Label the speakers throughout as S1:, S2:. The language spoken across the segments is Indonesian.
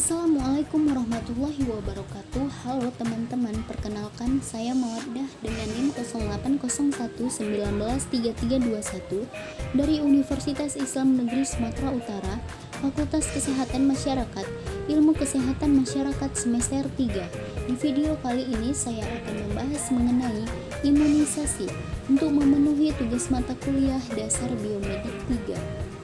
S1: Assalamualaikum warahmatullahi wabarakatuh. Halo teman-teman, perkenalkan saya Mawaddah dengan NIM 0801193321 dari Universitas Islam Negeri Sumatera Utara, Fakultas Kesehatan Masyarakat, Ilmu Kesehatan Masyarakat semester 3. Di video kali ini saya akan membahas mengenai imunisasi untuk memenuhi tugas mata kuliah dasar biomedik 3.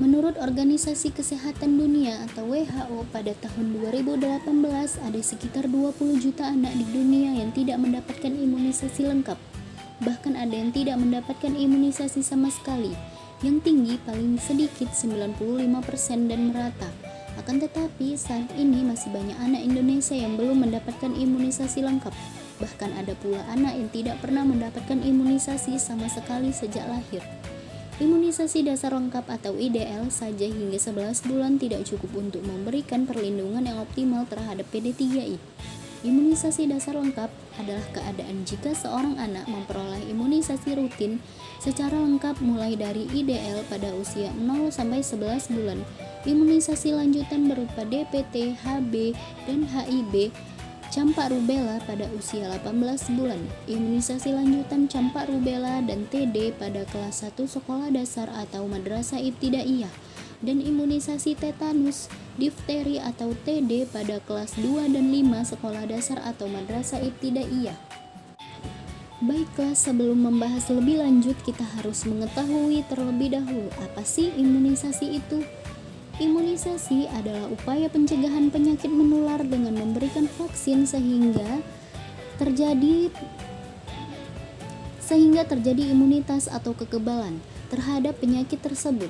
S1: Menurut Organisasi Kesehatan Dunia atau WHO, pada tahun 2018 ada sekitar 20 juta anak di dunia yang tidak mendapatkan imunisasi lengkap. Bahkan ada yang tidak mendapatkan imunisasi sama sekali. Yang tinggi paling sedikit 95% dan merata. Akan tetapi saat ini masih banyak anak Indonesia yang belum mendapatkan imunisasi lengkap. Bahkan ada pula anak yang tidak pernah mendapatkan imunisasi sama sekali sejak lahir. Imunisasi dasar lengkap atau IDL saja hingga 11 bulan tidak cukup untuk memberikan perlindungan yang optimal terhadap PD3I. Imunisasi dasar lengkap adalah keadaan jika seorang anak memperoleh imunisasi rutin secara lengkap mulai dari IDL pada usia 0-11 bulan. Imunisasi lanjutan berupa DPT, HB, dan HIB, campak rubella pada usia 18 bulan, imunisasi lanjutan campak rubella dan TD pada kelas 1 sekolah dasar atau madrasah ibtidaiyah, dan imunisasi tetanus, difteri atau TD pada kelas 2 dan 5 sekolah dasar atau madrasah ibtidaiyah. Baiklah, sebelum membahas lebih lanjut kita harus mengetahui terlebih dahulu apa sih imunisasi itu. Imunisasi adalah upaya pencegahan penyakit menular dengan memberikan vaksin sehingga terjadi imunitas atau kekebalan terhadap penyakit tersebut.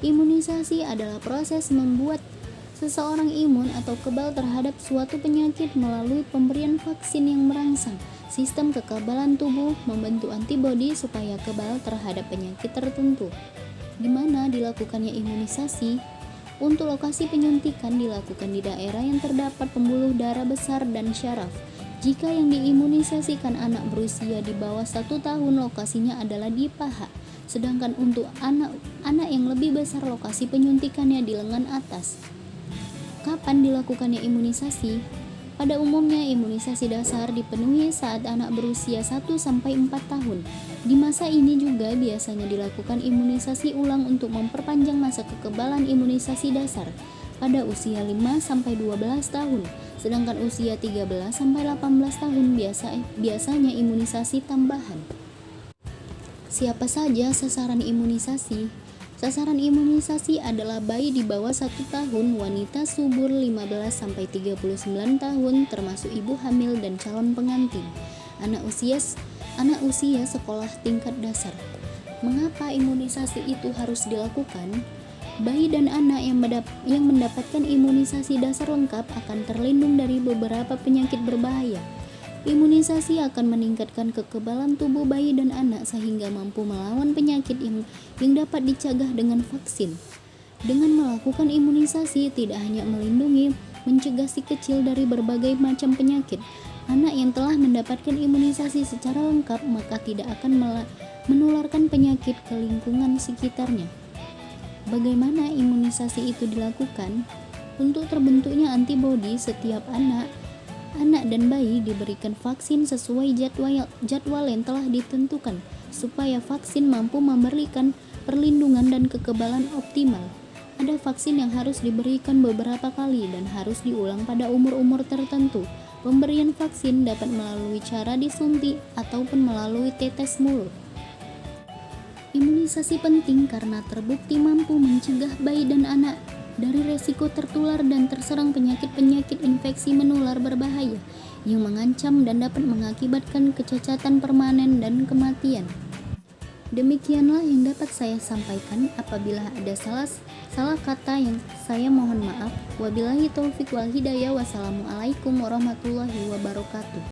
S1: Imunisasi adalah proses membuat seseorang imun atau kebal terhadap suatu penyakit melalui pemberian vaksin yang merangsang sistem kekebalan tubuh membentuk antibodi supaya kebal terhadap penyakit tertentu. Di mana dilakukannya imunisasi? Untuk lokasi penyuntikan dilakukan di daerah yang terdapat pembuluh darah besar dan syaraf. Jika yang diimunisasikan anak berusia di bawah 1 tahun, lokasinya adalah di paha. Sedangkan untuk anak yang lebih besar, lokasi penyuntikannya di lengan atas. Kapan dilakukannya imunisasi? Pada umumnya imunisasi dasar dipenuhi saat anak berusia 1-4 tahun. Di masa ini juga biasanya dilakukan imunisasi ulang untuk memperpanjang masa kekebalan imunisasi dasar pada usia 5-12 tahun. Sedangkan usia 13-18 tahun biasanya imunisasi tambahan. Siapa saja sasaran imunisasi? Sasaran imunisasi adalah bayi di bawah 1 tahun, wanita subur 15-39 tahun, termasuk ibu hamil dan calon pengantin, anak usia sekolah tingkat dasar. Mengapa imunisasi itu harus dilakukan? Bayi dan anak yang mendapatkan imunisasi dasar lengkap akan terlindung dari beberapa penyakit berbahaya. Imunisasi akan meningkatkan kekebalan tubuh bayi dan anak sehingga mampu melawan penyakit yang dapat dicegah dengan vaksin. Dengan melakukan imunisasi tidak hanya melindungi, mencegah si kecil dari berbagai macam penyakit. Anak yang telah mendapatkan imunisasi secara lengkap maka tidak akan menularkan penyakit ke lingkungan sekitarnya. Bagaimana imunisasi itu dilakukan? Untuk terbentuknya antibodi, setiap anak dan bayi diberikan vaksin sesuai jadwal yang telah ditentukan supaya vaksin mampu memberikan perlindungan dan kekebalan optimal. Ada vaksin yang harus diberikan beberapa kali dan harus diulang pada umur-umur tertentu. Pemberian vaksin dapat melalui cara disuntik ataupun melalui tetes mulut. Imunisasi penting karena terbukti mampu mencegah bayi dan anak dari resiko tertular dan terserang penyakit-penyakit infeksi menular berbahaya yang mengancam dan dapat mengakibatkan kecacatan permanen dan kematian. Demikianlah yang dapat saya sampaikan. Apabila ada salah kata yang saya mohon maaf. Wabillahi taufik wal hidayah. Wassalamualaikum warahmatullahi wabarakatuh.